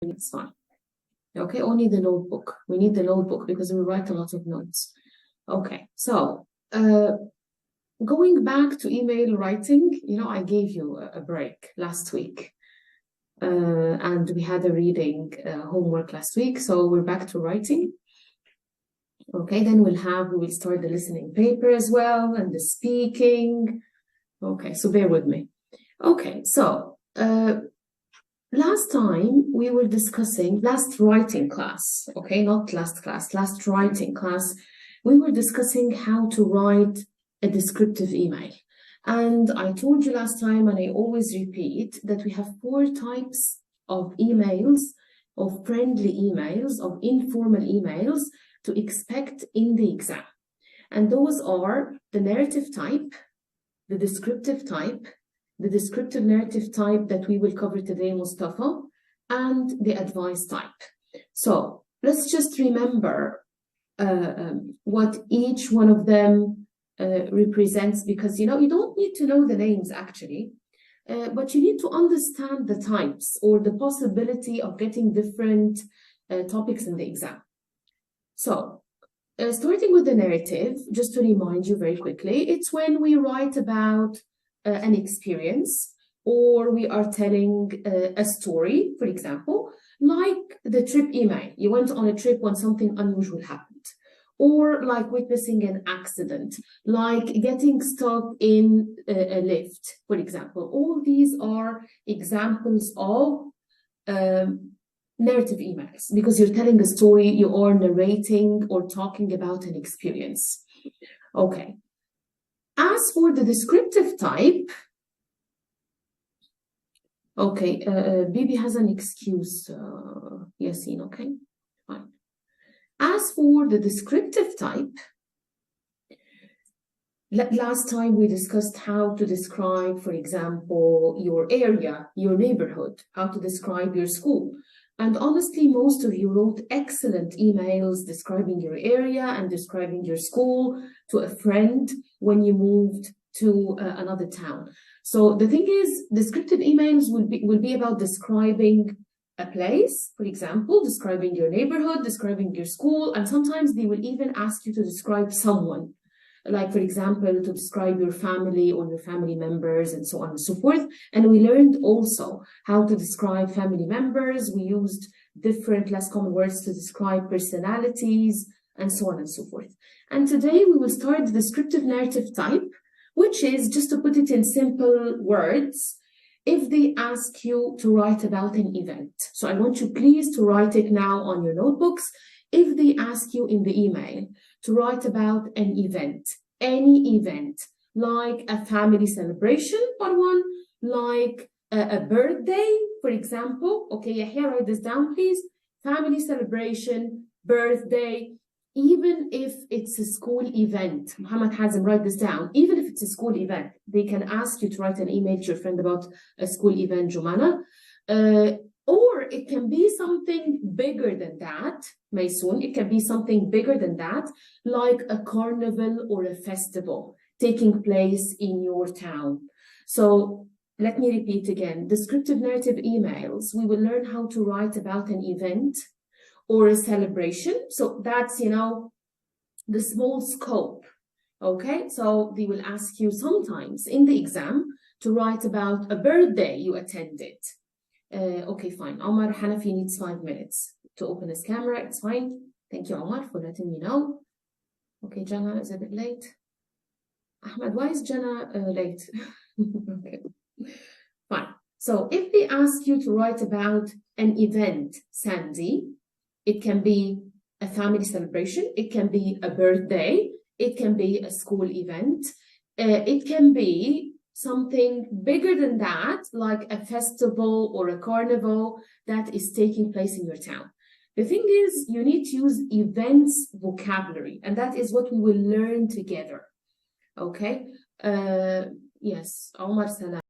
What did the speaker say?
It's fine. Okay, only the notebook. We need the notebook because we write a lot of notes. Okay, so going back to email writing, I gave you a break last week. And we had a reading homework last week, so we're back to writing. Okay, then we will start the listening paper as well and the speaking. Okay, so bear with me. Okay, so last time we were discussing, last writing class, okay, not last class, last writing class, we were discussing how to write a descriptive email. And I told you last time, and I always repeat, that we have 4 types of emails, of friendly emails, of informal emails to expect in the exam. And those are the narrative type, the descriptive type, the descriptive narrative type that we will cover today, Mustafa, and the advice type. So let's just remember what each one of them represents, because you don't need to know the names actually, but you need to understand the types or the possibility of getting different topics in the exam. So starting with the narrative, just to remind you very quickly, it's when we write about an experience, or we are telling a story, for example, like the trip email. You went on a trip when something unusual happened, or like witnessing an accident, like getting stuck in a lift, for example. All these are examples of narrative emails, because you're telling a story, you are narrating or talking about an experience. Okay. As for the descriptive type, okay, Bibi has an excuse, Yasin, okay, fine. As for the descriptive type, last time we discussed how to describe, for example, your area, your neighborhood, how to describe your school. And honestly, most of you wrote excellent emails describing your area and describing your school to a friend when you moved to another town. So the thing is, descriptive emails will be about describing a place, for example, describing your neighborhood, describing your school, and sometimes they will even ask you to describe someone. Like, for example, to describe your family or your family members and so on and so forth. And we learned also how to describe family members. We used different less common words to describe personalities and so on and so forth. And today we will start the descriptive narrative type, which is, just to put it in simple words, if they ask you to write about an event. So I want you please to write it now on your notebooks. If they ask you in the email to write about an event, any event, like a family celebration or one, like a birthday, for example. Okay, here, write this down, please. Family celebration, birthday, even if it's a school event. Muhammad Hazim, write this down. Even if it's a school event, they can ask you to write an email to your friend about a school event, Jumana. Or it can be something bigger than that, Maysoon. It can be something bigger than that, like a carnival or a festival taking place in your town. So let me repeat again. Descriptive narrative emails, we will learn how to write about an event or a celebration. So that's, the small scope. Okay, so they will ask you sometimes in the exam to write about a birthday you attended. Okay, fine. Omar Hanafi needs 5 minutes to open his camera. It's fine. Thank you, Omar, for letting me know. Okay, Jana is a bit late. Ahmed, why is Jana late? Okay, fine. So if they ask you to write about an event, Sandy, it can be a family celebration. It can be a birthday. It can be a school event. It can be something bigger than that, like a festival or a carnival that is taking place in your town. The thing is, you need to use events vocabulary, and that is what we will learn together. Okay? Yes, Omar Salam.